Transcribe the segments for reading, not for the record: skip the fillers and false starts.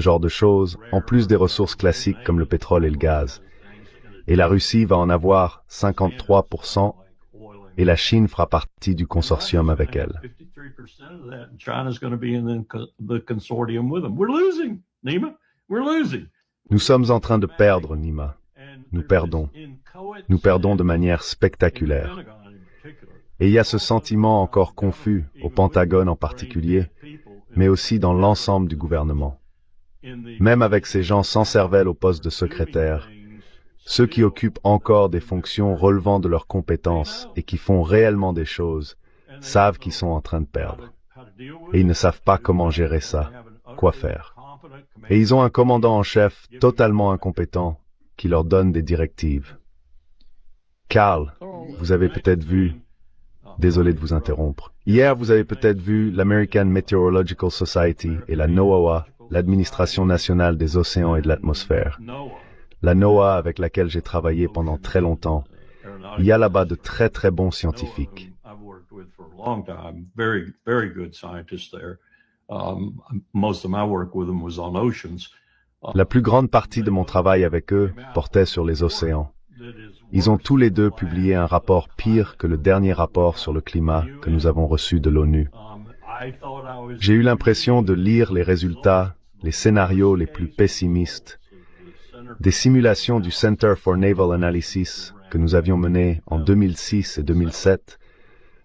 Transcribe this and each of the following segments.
genre de choses, en plus des ressources classiques comme le pétrole et le gaz. Et la Russie va en avoir 53%, et la Chine fera partie du consortium avec elle. Nous sommes en train de perdre, Nima. Nous perdons. Nous perdons de manière spectaculaire. Et il y a ce sentiment encore confus, au Pentagone en particulier, mais aussi dans l'ensemble du gouvernement. Même avec ces gens sans cervelle au poste de secrétaire, ceux qui occupent encore des fonctions relevant de leurs compétences et qui font réellement des choses, savent qu'ils sont en train de perdre. Et ils ne savent pas comment gérer ça, quoi faire. Et ils ont un commandant en chef totalement incompétent qui leur donne des directives. Carl, vous avez peut-être vu, désolé de vous interrompre, hier vous avez peut-être vu l'American Meteorological Society et la NOAA, l'Administration nationale des océans et de l'atmosphère. La NOAA avec laquelle j'ai travaillé pendant très longtemps. Il y a là-bas de très très bons scientifiques. La plus grande partie de mon travail avec eux portait sur les océans. Ils ont tous les deux publié un rapport pire que le dernier rapport sur le climat que nous avons reçu de l'ONU. J'ai eu l'impression de lire les résultats, les scénarios les plus pessimistes, des simulations du Center for Naval Analysis que nous avions menées en 2006 et 2007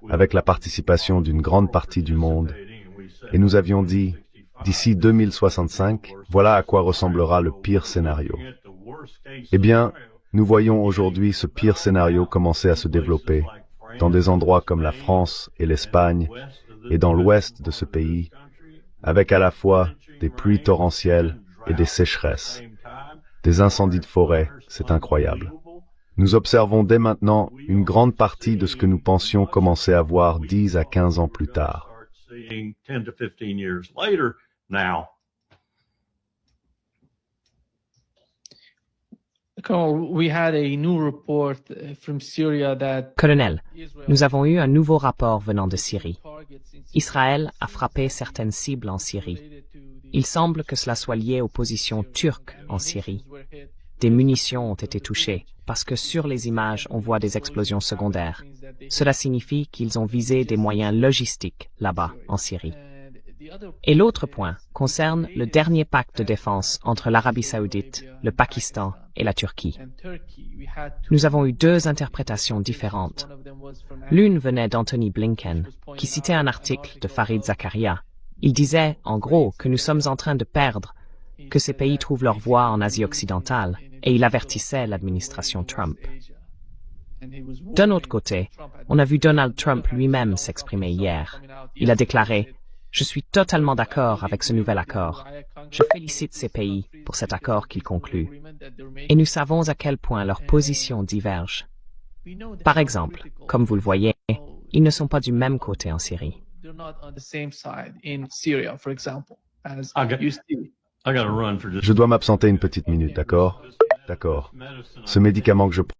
avec la participation d'une grande partie du monde, et nous avions dit, d'ici 2065, voilà à quoi ressemblera le pire scénario. Eh bien, nous voyons aujourd'hui ce pire scénario commencer à se développer dans des endroits comme la France et l'Espagne et dans l'ouest de ce pays, avec à la fois des pluies torrentielles et des sécheresses, des incendies de forêt, c'est incroyable. Nous observons dès maintenant une grande partie de ce que nous pensions commencer à voir 10 à 15 ans plus tard. Colonel, nous avons eu un nouveau rapport venant de Syrie. Israël a frappé certaines cibles en Syrie. Il semble que cela soit lié aux positions turques en Syrie. Des munitions ont été touchées, parce que sur les images on voit des explosions secondaires. Cela signifie qu'ils ont visé des moyens logistiques là-bas, en Syrie. Et l'autre point concerne le dernier pacte de défense entre l'Arabie saoudite, le Pakistan et la Turquie. Nous avons eu deux interprétations différentes. L'une venait d'Anthony Blinken, qui citait un article de Fareed Zakaria. Il disait, en gros, que nous sommes en train de perdre, que ces pays trouvent leur voie en Asie occidentale, et il avertissait l'administration Trump. D'un autre côté, on a vu Donald Trump lui-même s'exprimer hier. Il a déclaré « Je suis totalement d'accord avec ce nouvel accord. Je félicite ces pays pour cet accord qu'ils concluent. » Et nous savons à quel point leurs positions divergent. Par exemple, comme vous le voyez, ils ne sont pas du même côté en Syrie. Je dois m'absenter une petite minute, d'accord? D'accord. Ce médicament que je